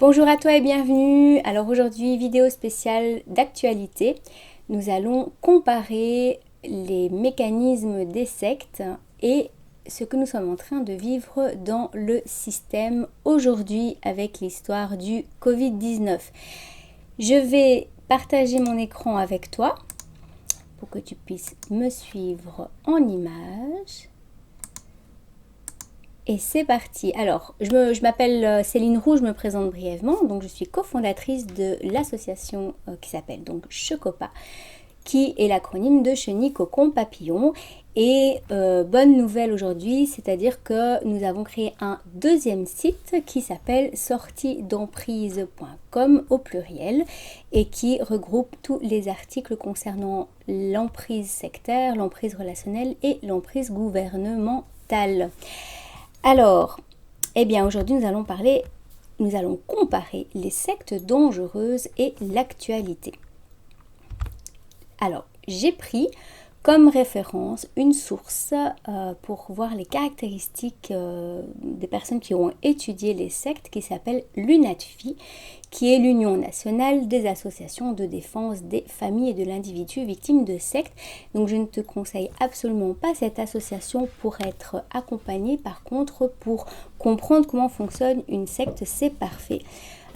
Bonjour à toi et bienvenue. Alors aujourd'hui, vidéo spéciale d'actualité. Nous allons comparer les mécanismes des sectes et ce que nous sommes en train de vivre dans le système aujourd'hui avec l'histoire du Covid-19. Je vais partager mon écran avec toi pour que tu puisses me suivre en images. Et c'est parti. Alors, je m'appelle Céline Roux, je me présente brièvement. Donc, je suis cofondatrice de l'association qui s'appelle donc Chocopa, qui est l'acronyme de Chenille Cocon Papillon. Et bonne nouvelle aujourd'hui, c'est-à-dire que nous avons créé un deuxième site qui s'appelle sortiedemprise.com au pluriel et qui regroupe tous les articles concernant l'emprise sectaire, l'emprise relationnelle et l'emprise gouvernementale. Alors, aujourd'hui nous allons comparer les sectes dangereuses et l'actualité. Alors, j'ai pris comme référence une source pour voir les caractéristiques des personnes qui ont étudié les sectes qui s'appelle l'UNATFI, qui est l'Union nationale des associations de défense des familles et de l'individu victime de sectes. Donc je ne te conseille absolument pas cette association pour être accompagnée. Par contre, pour comprendre comment fonctionne une secte, c'est parfait.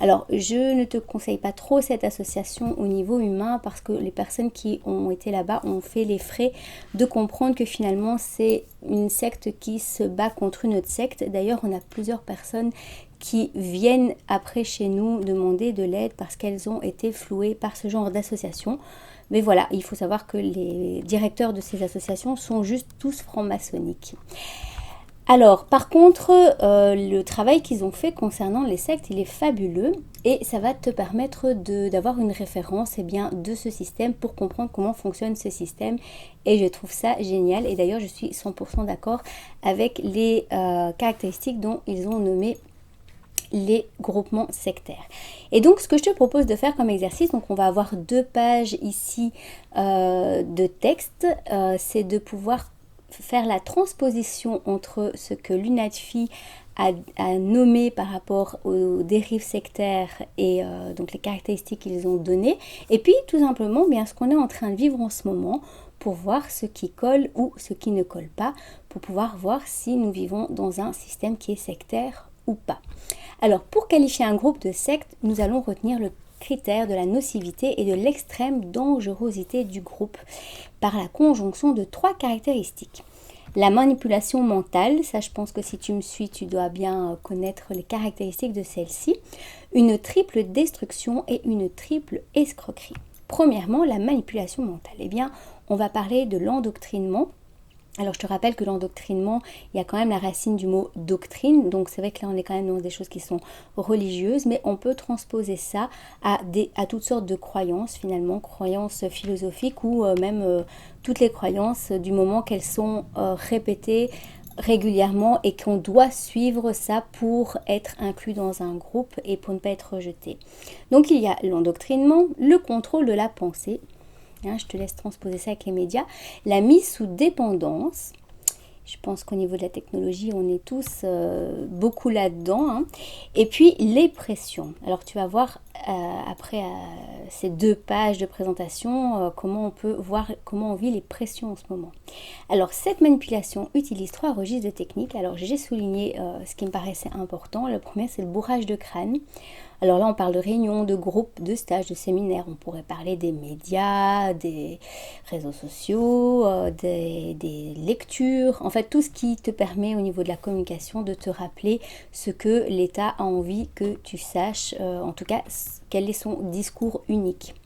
Alors, je ne te conseille pas trop cette association au niveau humain parce que les personnes qui ont été là-bas ont fait les frais de comprendre que finalement c'est une secte qui se bat contre une autre secte. D'ailleurs, on a plusieurs personnes qui viennent après chez nous demander de l'aide parce qu'elles ont été flouées par ce genre d'association. Mais voilà, il faut savoir que les directeurs de ces associations sont juste tous francs-maçonniques. Alors, par contre, le travail qu'ils ont fait concernant les sectes, il est fabuleux et ça va te permettre d'avoir une référence de ce système pour comprendre comment fonctionne ce système et je trouve ça génial et d'ailleurs je suis 100% d'accord avec les caractéristiques dont ils ont nommé les groupements sectaires. Et donc ce que je te propose de faire comme exercice, donc on va avoir 2 pages ici de texte, c'est de pouvoir faire la transposition entre ce que l'UNATFI a nommé par rapport aux dérives sectaires et donc les caractéristiques qu'ils ont données, et puis tout simplement ce qu'on est en train de vivre en ce moment pour voir ce qui colle ou ce qui ne colle pas, pour pouvoir voir si nous vivons dans un système qui est sectaire ou pas. Alors pour qualifier un groupe de secte, nous allons retenir le critère de la nocivité et de l'extrême dangerosité du groupe par la conjonction de 3 caractéristiques. La manipulation mentale, ça je pense que si tu me suis, tu dois bien connaître les caractéristiques de celle-ci. Une triple destruction et une triple escroquerie. Premièrement, la manipulation mentale. On va parler de l'endoctrinement. Alors je te rappelle que l'endoctrinement, il y a quand même la racine du mot doctrine, donc c'est vrai que là on est quand même dans des choses qui sont religieuses, mais on peut transposer ça à toutes sortes de croyances finalement, croyances philosophiques ou même toutes les croyances du moment qu'elles sont répétées régulièrement et qu'on doit suivre ça pour être inclus dans un groupe et pour ne pas être rejeté. Donc il y a l'endoctrinement, le contrôle de la pensée. Je te laisse transposer ça avec les médias. La mise sous dépendance. Je pense qu'au niveau de la technologie, on est tous beaucoup là-dedans. Et puis, les pressions. Alors, tu vas voir après ces 2 pages de présentation comment on peut voir comment on vit les pressions en ce moment. Alors, cette manipulation utilise 3 registres de techniques. Alors, j'ai souligné ce qui me paraissait important. Le premier, c'est le bourrage de crâne. Alors là, on parle de réunions, de groupes, de stages, de séminaires. On pourrait parler des médias, des réseaux sociaux, des lectures. En fait, tout ce qui te permet au niveau de la communication de te rappeler ce que l'État a envie que tu saches, en tout cas, quel est son discours unique.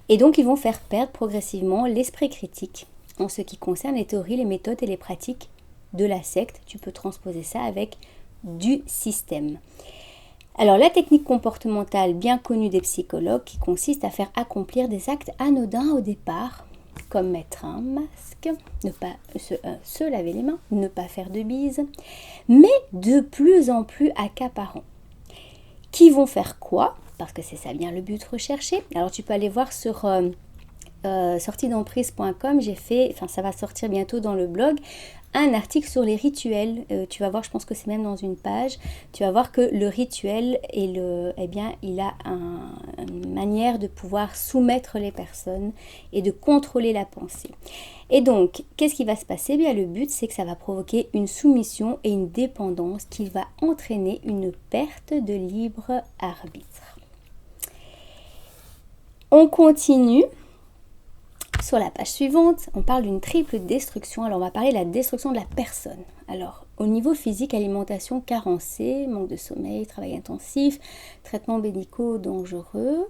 Et donc, ils vont faire perdre progressivement l'esprit critique en ce qui concerne les théories, les méthodes et les pratiques de la secte. Tu peux transposer ça avec du système. Alors la technique comportementale bien connue des psychologues qui consiste à faire accomplir des actes anodins au départ, comme mettre un masque, ne pas se laver les mains, ne pas faire de bises, mais de plus en plus accaparants. Qui vont faire quoi? Parce que c'est ça bien le but recherché. Alors tu peux aller voir sur sortiedemprise.com, ça va sortir bientôt dans le blog, un article sur les rituels. Tu vas voir, je pense que c'est même dans une page, tu vas voir que le rituel, il a une manière de pouvoir soumettre les personnes et de contrôler la pensée. Et donc, qu'est-ce qui va se passer? Bien, le but, c'est que ça va provoquer une soumission et une dépendance qui va entraîner une perte de libre arbitre. On continue. Sur la page suivante, on parle d'une triple destruction. Alors, on va parler de la destruction de la personne. Alors, au niveau physique, alimentation carencée, manque de sommeil, travail intensif, traitements médicaux dangereux.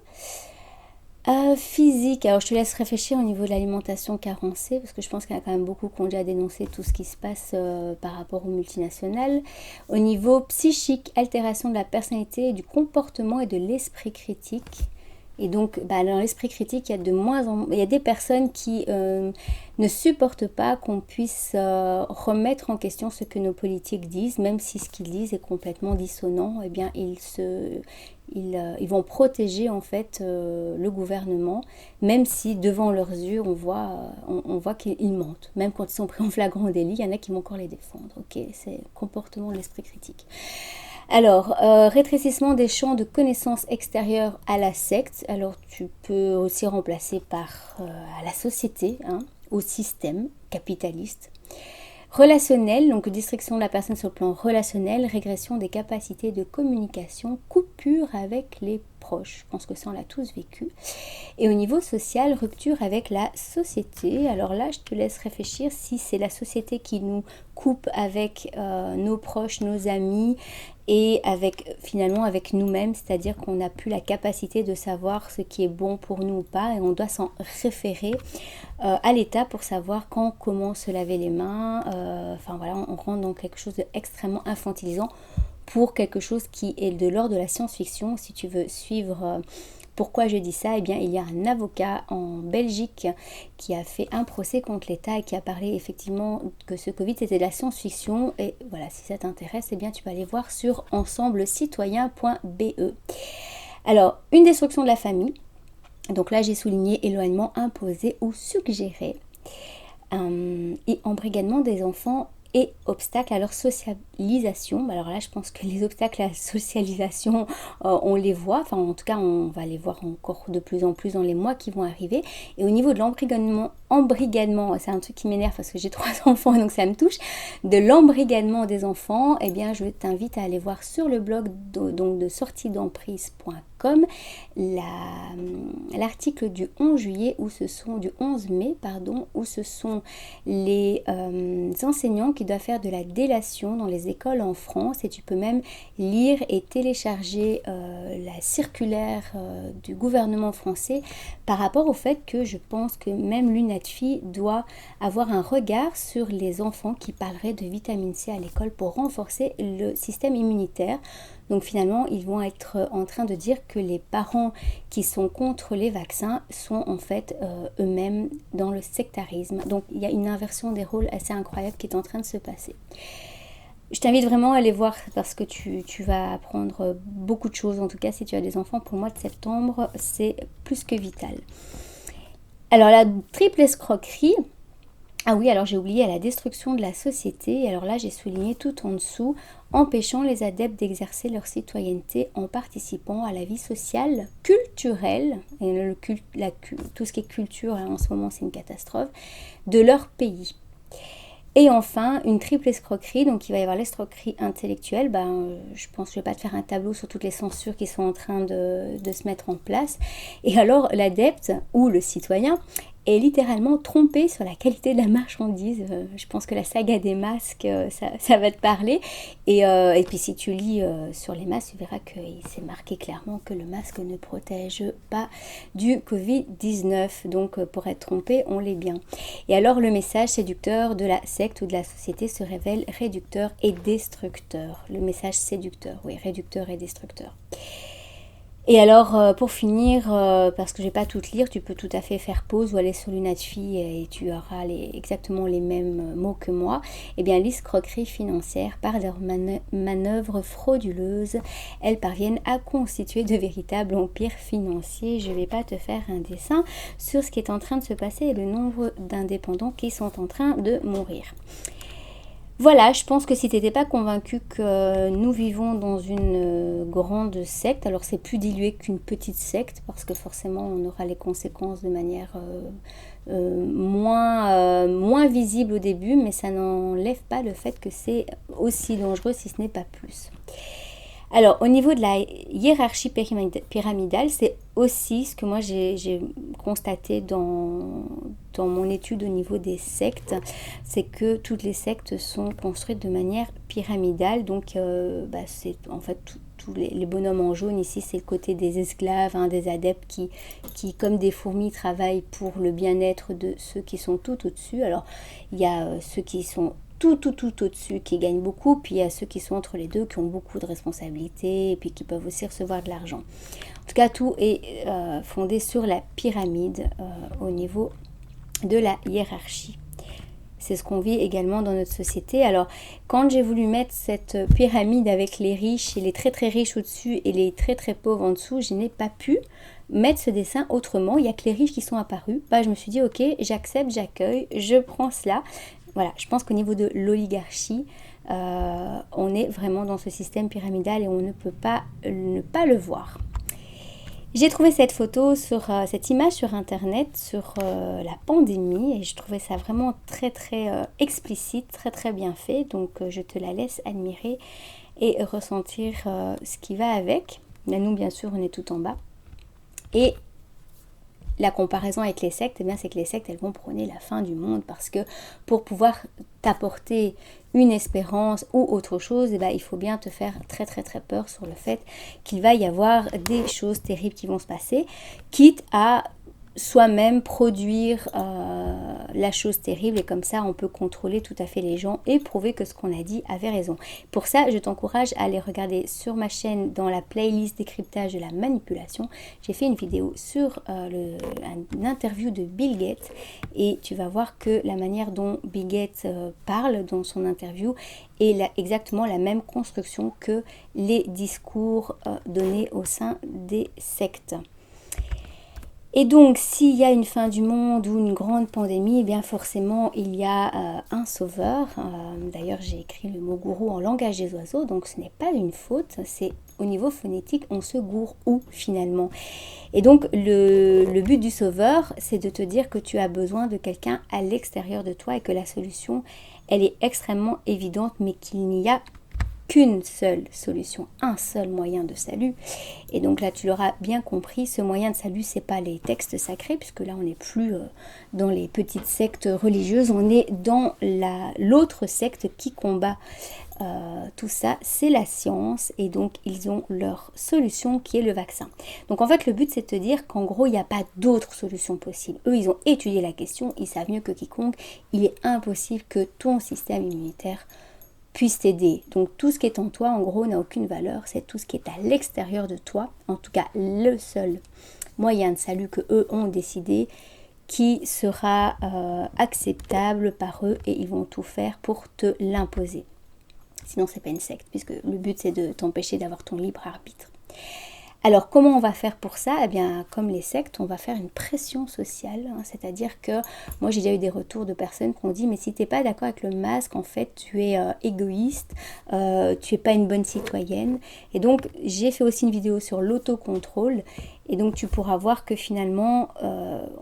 Physique, alors je te laisse réfléchir au niveau de l'alimentation carencée, parce que je pense qu'il y en a quand même beaucoup qui ont déjà dénoncé tout ce qui se passe par rapport aux multinationales. Au niveau psychique, altération de la personnalité, du comportement et de l'esprit critique. Et donc, dans l'esprit critique, il y a des personnes qui ne supportent pas qu'on puisse remettre en question ce que nos politiques disent, même si ce qu'ils disent est complètement dissonant. Eh bien, ils vont protéger en fait le gouvernement, même si devant leurs yeux, on voit qu'ils mentent. Même quand ils sont pris en flagrant délit, il y en a qui vont encore les défendre. Ok, c'est le comportement de l'esprit critique. Alors, rétrécissement des champs de connaissances extérieures à la secte. Alors, tu peux aussi remplacer par à la société, au système capitaliste. Relationnel, donc destruction de la personne sur le plan relationnel, régression des capacités de communication, coupure avec les proches. Je pense que ça, on l'a tous vécu. Et au niveau social, rupture avec la société. Alors là, je te laisse réfléchir si c'est la société qui nous coupe avec nos proches, nos amis, et finalement avec nous-mêmes, c'est-à-dire qu'on n'a plus la capacité de savoir ce qui est bon pour nous ou pas, et on doit s'en référer à l'État pour savoir quand, comment se laver les mains. On rentre dans quelque chose d'extrêmement infantilisant pour quelque chose qui est de l'ordre de la science-fiction. Si tu veux suivre pourquoi je dis ça, eh bien il y a un avocat en Belgique qui a fait un procès contre l'État et qui a parlé effectivement que ce Covid c'était de la science-fiction. Et voilà, si ça t'intéresse, eh bien tu peux aller voir sur ensemblecitoyen.be. Alors, une destruction de la famille. Donc là, j'ai souligné éloignement imposé ou suggéré. Et embrigadement des enfants et obstacles à leur socialisation. Alors là, je pense que les obstacles à la socialisation, on les voit. Enfin, en tout cas, on va les voir encore de plus en plus dans les mois qui vont arriver. Et au niveau de l'embrigadement, c'est un truc qui m'énerve parce que j'ai 3 enfants, donc ça me touche. De l'embrigadement des enfants, eh bien, je t'invite à aller voir sur le blog de sortiedemprise.com l'article du 11 juillet du 11 mai, où ce sont les enseignants qui doivent faire de la délation dans les écoles en France, et tu peux même lire et télécharger la circulaire du gouvernement français par rapport au fait que je pense que même l'UNATFI doit avoir un regard sur les enfants qui parleraient de vitamine C à l'école pour renforcer le système immunitaire. Donc finalement, ils vont être en train de dire que les parents qui sont contre les vaccins sont en fait eux-mêmes dans le sectarisme. Donc il y a une inversion des rôles assez incroyable qui est en train de se passer. Je t'invite vraiment à aller voir parce que tu vas apprendre beaucoup de choses. En tout cas, si tu as des enfants, pour le mois de septembre, c'est plus que vital. Alors la triple escroquerie. Ah oui, alors j'ai oublié la destruction de la société. Et alors là, j'ai souligné tout en dessous, empêchant les adeptes d'exercer leur citoyenneté en participant à la vie sociale, culturelle, et tout ce qui est culture, en ce moment c'est une catastrophe, de leur pays. Et enfin, une triple escroquerie, donc il va y avoir l'escroquerie intellectuelle. Je pense que je ne vais pas te faire un tableau sur toutes les censures qui sont en train de se mettre en place. Et alors, l'adepte ou le citoyen est littéralement trompé sur la qualité de la marchandise. Je pense que la saga des masques, ça va te parler. Et puis si tu lis sur les masques, tu verras qu'il s'est marqué clairement que le masque ne protège pas du Covid-19. Donc pour être trompé, on l'est bien. Et alors le message séducteur de la secte ou de la société se révèle réducteur et destructeur. Le message séducteur, oui, réducteur et destructeur. Et alors, pour finir, parce que je ne vais pas tout lire, tu peux tout à fait faire pause ou aller sur l'UNATFI et tu auras exactement les mêmes mots que moi. Eh bien, l'escroquerie financière, par leurs manœuvres frauduleuses, elles parviennent à constituer de véritables empires financiers. Je ne vais pas te faire un dessin sur ce qui est en train de se passer et le nombre d'indépendants qui sont en train de mourir. Voilà, je pense que si tu n'étais pas convaincu que nous vivons dans une grande secte, alors c'est plus dilué qu'une petite secte, parce que forcément on aura les conséquences de manière moins visible au début, mais ça n'enlève pas le fait que c'est aussi dangereux, si ce n'est pas plus. Alors, au niveau de la hiérarchie pyramidale, c'est aussi ce que moi j'ai constaté dans mon étude au niveau des sectes, c'est que toutes les sectes sont construites de manière pyramidale. Donc, c'est en fait tous les bonhommes en jaune ici, c'est le côté des esclaves, hein, des adeptes qui, comme des fourmis, travaillent pour le bien-être de ceux qui sont tout au-dessus. Alors, il y a ceux qui sont tout au-dessus qui gagnent beaucoup, puis il y a ceux qui sont entre les deux qui ont beaucoup de responsabilités et puis qui peuvent aussi recevoir de l'argent. En tout cas, tout est fondé sur la pyramide au niveau de la hiérarchie. C'est ce qu'on vit également dans notre société. Alors, quand j'ai voulu mettre cette pyramide avec les riches et les très très riches au-dessus et les très très pauvres en dessous, je n'ai pas pu mettre ce dessin autrement. Il n'y a que les riches qui sont apparus. Je me suis dit, ok, j'accepte, j'accueille, je prends cela. Voilà, je pense qu'au niveau de l'oligarchie, on est vraiment dans ce système pyramidal et on ne peut pas ne pas le voir. J'ai trouvé cette photo, cette image sur internet sur la pandémie et je trouvais ça vraiment très très explicite, très très bien fait. Donc je te la laisse admirer et ressentir ce qui va avec. Là, nous bien sûr on est tout en bas. Et la comparaison avec les sectes, eh bien, c'est que les sectes, elles vont prôner la fin du monde parce que pour pouvoir t'apporter une espérance ou autre chose, eh bien, il faut bien te faire très très très peur sur le fait qu'il va y avoir des choses terribles qui vont se passer, quitte à soi-même produire la chose terrible et comme ça on peut contrôler tout à fait les gens et prouver que ce qu'on a dit avait raison. Pour ça je t'encourage à aller regarder sur ma chaîne dans la playlist décryptage de la manipulation. J'ai fait une vidéo sur une interview de Bill Gates et tu vas voir que la manière dont Bill Gates parle dans son interview est exactement la même construction que les discours donnés au sein des sectes. Et donc, s'il y a une fin du monde ou une grande pandémie, eh bien forcément, il y a un sauveur. D'ailleurs, j'ai écrit le mot gourou en langage des oiseaux, donc ce n'est pas une faute. C'est au niveau phonétique, on se gourre où finalement. Et donc, le but du sauveur, c'est de te dire que tu as besoin de quelqu'un à l'extérieur de toi et que la solution, elle est extrêmement évidente, mais qu'il n'y a qu'une seule solution, un seul moyen de salut. Et donc là, tu l'auras bien compris, ce moyen de salut, c'est pas les textes sacrés, puisque là, on n'est plus dans les petites sectes religieuses, on est dans l'autre secte qui combat tout ça, c'est la science, et donc ils ont leur solution qui est le vaccin. Donc en fait, le but, c'est de te dire qu'en gros, il n'y a pas d'autre solution possible. Eux, ils ont étudié la question, ils savent mieux que quiconque, il est impossible que ton système immunitaire puisse t'aider. Donc tout ce qui est en toi, en gros, n'a aucune valeur. C'est tout ce qui est à l'extérieur de toi, en tout cas le seul moyen de salut que eux ont décidé, qui sera acceptable par eux et ils vont tout faire pour te l'imposer. Sinon, c'est pas une secte, puisque le but c'est de t'empêcher d'avoir ton libre arbitre. Alors, comment on va faire pour ça? Eh bien, comme les sectes, on va faire une pression sociale. C'est-à-dire que moi, j'ai déjà eu des retours de personnes qui ont dit « Mais si tu n'es pas d'accord avec le masque, en fait, tu es égoïste, tu n'es pas une bonne citoyenne. » Et donc, j'ai fait aussi une vidéo sur l'autocontrôle. Et donc, tu pourras voir que finalement,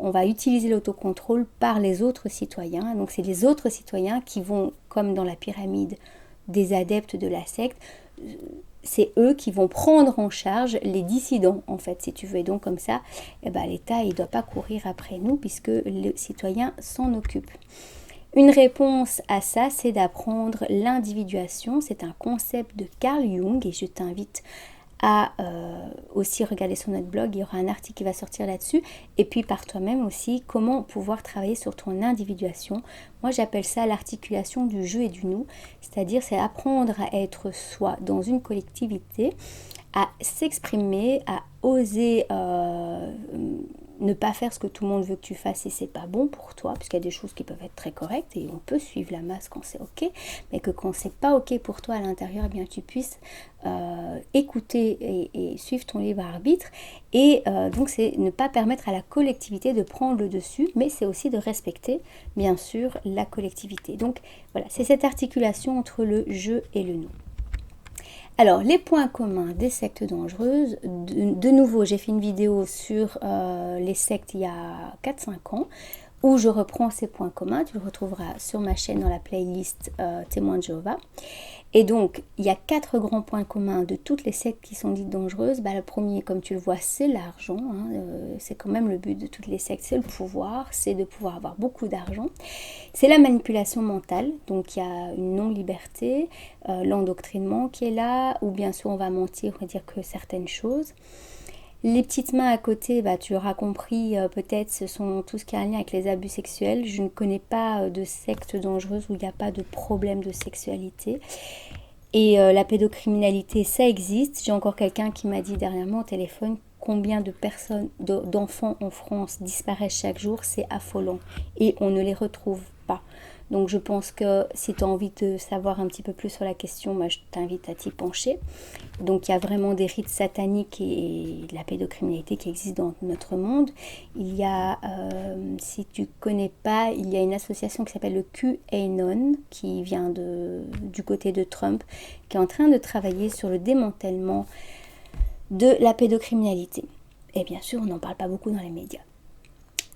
on va utiliser l'autocontrôle par les autres citoyens. Donc, c'est les autres citoyens qui vont, comme dans la pyramide des adeptes de la secte, c'est eux qui vont prendre en charge les dissidents, en fait, si tu veux. Et donc, comme ça, l'État, il ne doit pas courir après nous, puisque le citoyen s'en occupe. Une réponse à ça, c'est d'apprendre l'individuation. C'est un concept de Carl Jung, et je t'invite à aussi regarder sur notre blog, il y aura un article qui va sortir là-dessus, et puis par toi-même aussi, comment pouvoir travailler sur ton individuation. Moi j'appelle ça l'articulation du je et du nous, c'est-à-dire c'est apprendre à être soi dans une collectivité, à s'exprimer, à oser ne pas faire ce que tout le monde veut que tu fasses et c'est pas bon pour toi, puisqu'il y a des choses qui peuvent être très correctes et on peut suivre la masse quand c'est ok, mais que quand c'est pas ok pour toi à l'intérieur, eh bien tu puisses écouter et suivre ton libre arbitre. Et donc c'est ne pas permettre à la collectivité de prendre le dessus, mais c'est aussi de respecter bien sûr la collectivité. Donc voilà, c'est cette articulation entre le je et le nous. Alors, les points communs des sectes dangereuses, de nouveau, j'ai fait une vidéo sur les sectes il y a 4-5 ans, où je reprends ces points communs. Tu le retrouveras sur ma chaîne dans la playlist Témoins de Jéhovah. Et donc, il y a 4 grands points communs de toutes les sectes qui sont dites dangereuses. Le premier, comme tu le vois, c'est l'argent. C'est quand même le but de toutes les sectes, c'est le pouvoir, c'est de pouvoir avoir beaucoup d'argent. C'est la manipulation mentale, donc il y a une non-liberté, l'endoctrinement qui est là, ou bien sûr on va mentir, on va dire que certaines choses. Les petites mains à côté, tu l'auras compris, peut-être ce sont tout ce qui a un lien avec les abus sexuels. Je ne connais pas de secte dangereuse où il n'y a pas de problème de sexualité. Et la pédocriminalité, ça existe. J'ai encore quelqu'un qui m'a dit dernièrement au téléphone combien de personnes, d'enfants en France disparaissent chaque jour, c'est affolant. Et on ne les retrouve pas. Donc je pense que si tu as envie de savoir un petit peu plus sur la question, je t'invite à t'y pencher. Donc il y a vraiment des rites sataniques et de la pédocriminalité qui existent dans notre monde. Il y a, si tu ne connais pas, il y a une association qui s'appelle le QAnon, qui vient du côté de Trump, qui est en train de travailler sur le démantèlement de la pédocriminalité. Et bien sûr, on n'en parle pas beaucoup dans les médias.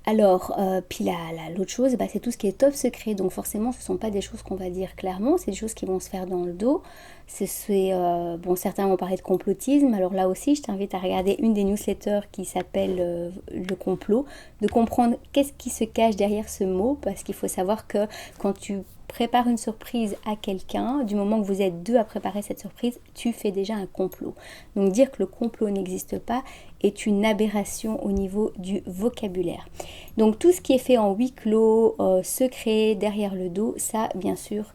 Alors, puis l'autre chose, c'est tout ce qui est top secret. Donc forcément, ce ne sont pas des choses qu'on va dire clairement, c'est des choses qui vont se faire dans le dos. Certains vont parler de complotisme. Alors là aussi, je t'invite à regarder une des newsletters qui s'appelle Le complot, de comprendre qu'est-ce qui se cache derrière ce mot, parce qu'il faut savoir que quand tu prépares une surprise à quelqu'un, du moment que vous êtes deux à préparer cette surprise, tu fais déjà un complot. Donc dire que le complot n'existe pas est une aberration au niveau du vocabulaire. Donc tout ce qui est fait en huis clos, secret, derrière le dos, ça bien sûr,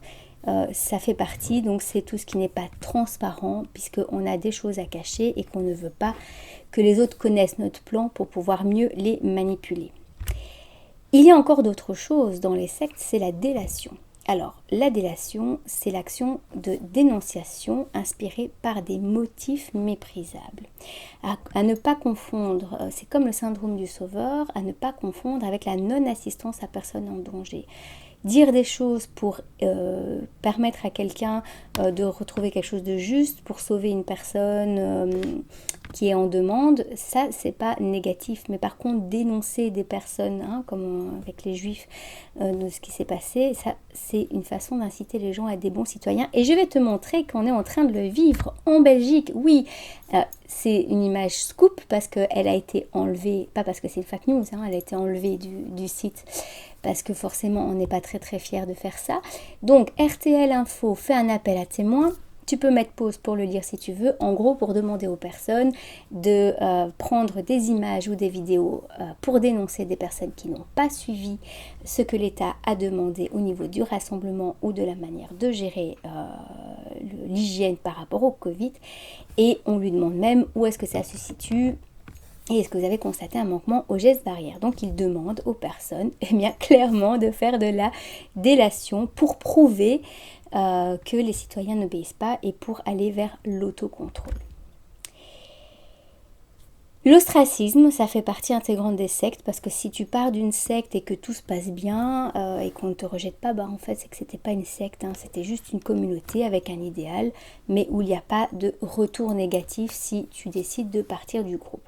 ça fait partie. Donc c'est tout ce qui n'est pas transparent, puisqu'on a des choses à cacher et qu'on ne veut pas que les autres connaissent notre plan pour pouvoir mieux les manipuler. Il y a encore d'autres choses dans les sectes, c'est la délation. Alors, la délation, c'est l'action de dénonciation inspirée par des motifs méprisables. À ne pas confondre, c'est comme le syndrome du sauveur, à ne pas confondre avec la non-assistance à personne en danger. Dire des choses pour permettre à quelqu'un de retrouver quelque chose de juste, pour sauver une personne qui est en demande, ça c'est pas négatif. Mais par contre dénoncer des personnes, comme avec les juifs, de ce qui s'est passé, ça c'est une façon d'inciter les gens à être des bons citoyens. Et je vais te montrer qu'on est en train de le vivre en Belgique. Oui, c'est une image scoop parce qu'elle a été enlevée, pas parce que c'est une fake news, elle a été enlevée du site. Parce que forcément, on n'est pas très très fiers de faire ça. Donc, RTL Info fait un appel à témoins. Tu peux mettre pause pour le lire si tu veux. En gros, pour demander aux personnes de prendre des images ou des vidéos pour dénoncer des personnes qui n'ont pas suivi ce que l'État a demandé au niveau du rassemblement ou de la manière de gérer l'hygiène par rapport au Covid. Et on lui demande même où est-ce que ça se situe. Et est-ce que vous avez constaté un manquement aux gestes barrières? Donc il demande aux personnes clairement de faire de la délation pour prouver que les citoyens n'obéissent pas et pour aller vers l'autocontrôle. L'ostracisme, ça fait partie intégrante des sectes, parce que si tu pars d'une secte et que tout se passe bien et qu'on ne te rejette pas, en fait c'est que c'était pas une secte, c'était juste une communauté avec un idéal, mais où il n'y a pas de retour négatif si tu décides de partir du groupe.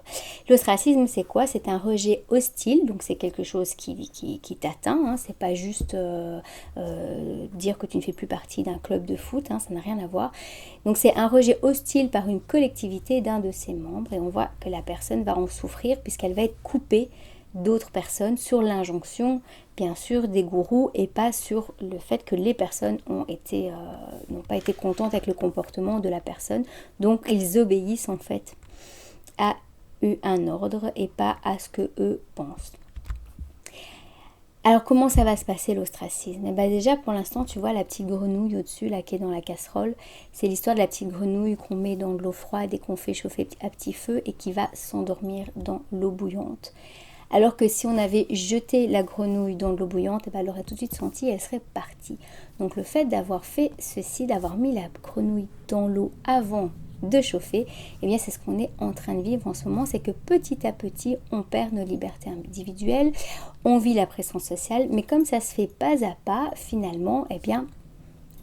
L'ostracisme, c'est quoi? C'est un rejet hostile, donc c'est quelque chose qui t'atteint, c'est pas juste dire que tu ne fais plus partie d'un club de foot, ça n'a rien à voir. Donc c'est un rejet hostile par une collectivité d'un de ses membres, et on voit que la personne va en souffrir puisqu'elle va être coupée d'autres personnes sur l'injonction, bien sûr, des gourous, et pas sur le fait que les personnes n'ont pas été contentes avec le comportement de la personne. Donc ils obéissent en fait à un ordre et pas à ce que eux pensent. Alors comment ça va se passer l'ostracisme? Déjà pour l'instant tu vois la petite grenouille au-dessus là qui est dans la casserole. C'est l'histoire de la petite grenouille qu'on met dans de l'eau froide et qu'on fait chauffer à petit feu et qui va s'endormir dans l'eau bouillante. Alors que si on avait jeté la grenouille dans de l'eau bouillante, eh ben, elle aurait tout de suite senti, elle serait partie. Donc le fait d'avoir fait ceci, d'avoir mis la grenouille dans l'eau avant de chauffer, eh bien c'est ce qu'on est en train de vivre en ce moment, c'est que petit à petit on perd nos libertés individuelles, on vit la pression sociale, mais comme ça se fait pas à pas, finalement, eh bien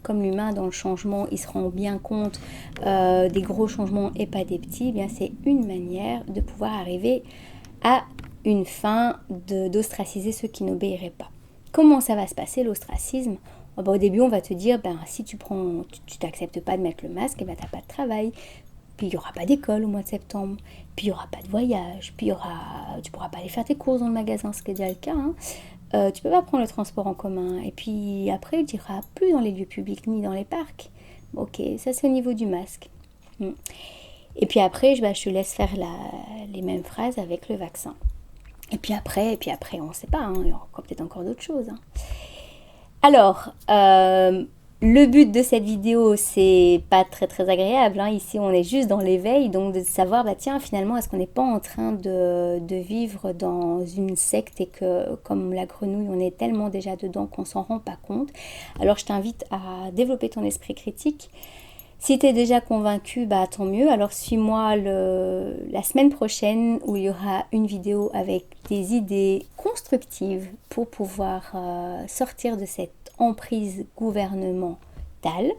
comme l'humain dans le changement, il se rend bien compte des gros changements et pas des petits, eh bien c'est une manière de pouvoir arriver à une fin d'ostraciser ceux qui n'obéiraient pas. Comment ça va se passer l'ostracisme? Au début, on va te dire, si tu t'acceptes pas de mettre le masque, tu n'as pas de travail. Puis il n'y aura pas d'école au mois de septembre. Puis il n'y aura pas de voyage. Puis tu ne pourras pas aller faire tes courses dans le magasin, ce qui est déjà le cas. Tu ne peux pas prendre le transport en commun. Et puis après, tu n'iras plus dans les lieux publics ni dans les parcs. Ok, ça c'est au niveau du masque. Et puis après, je te laisse faire les mêmes phrases avec le vaccin. Et puis après, on ne sait pas, il y aura peut-être encore d'autres choses. Alors, le but de cette vidéo, c'est pas très très agréable. Ici, on est juste dans l'éveil, donc de savoir, finalement, est-ce qu'on n'est pas en train de vivre dans une secte et que, comme la grenouille, on est tellement déjà dedans qu'on s'en rend pas compte. Alors, je t'invite à développer ton esprit critique. Si tu es déjà convaincu, tant mieux. Alors suis-moi la semaine prochaine où il y aura une vidéo avec des idées constructives pour pouvoir sortir de cette emprise gouvernementale.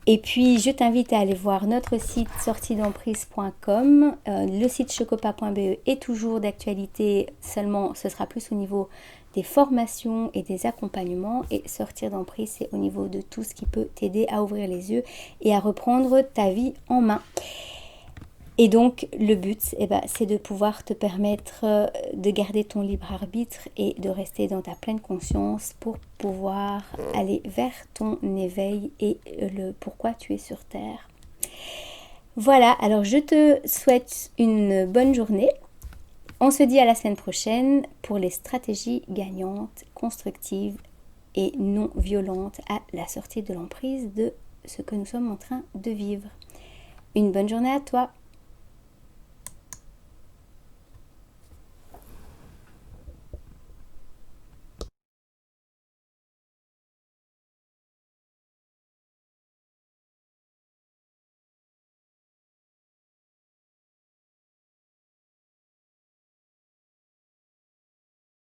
Et puis je t'invite à aller voir notre site sortiedemprise.com. Le site chocopa.be est toujours d'actualité, seulement ce sera plus au niveau des formations et des accompagnements, et sortir d'emprise, c'est au niveau de tout ce qui peut t'aider à ouvrir les yeux et à reprendre ta vie en main. Et donc le but, c'est de pouvoir te permettre de garder ton libre arbitre et de rester dans ta pleine conscience pour pouvoir aller vers ton éveil et le pourquoi tu es sur Terre. Voilà, alors je te souhaite une bonne journée. On se dit à la semaine prochaine pour les stratégies gagnantes, constructives et non violentes à la sortie de l'emprise de ce que nous sommes en train de vivre. Une bonne journée à toi!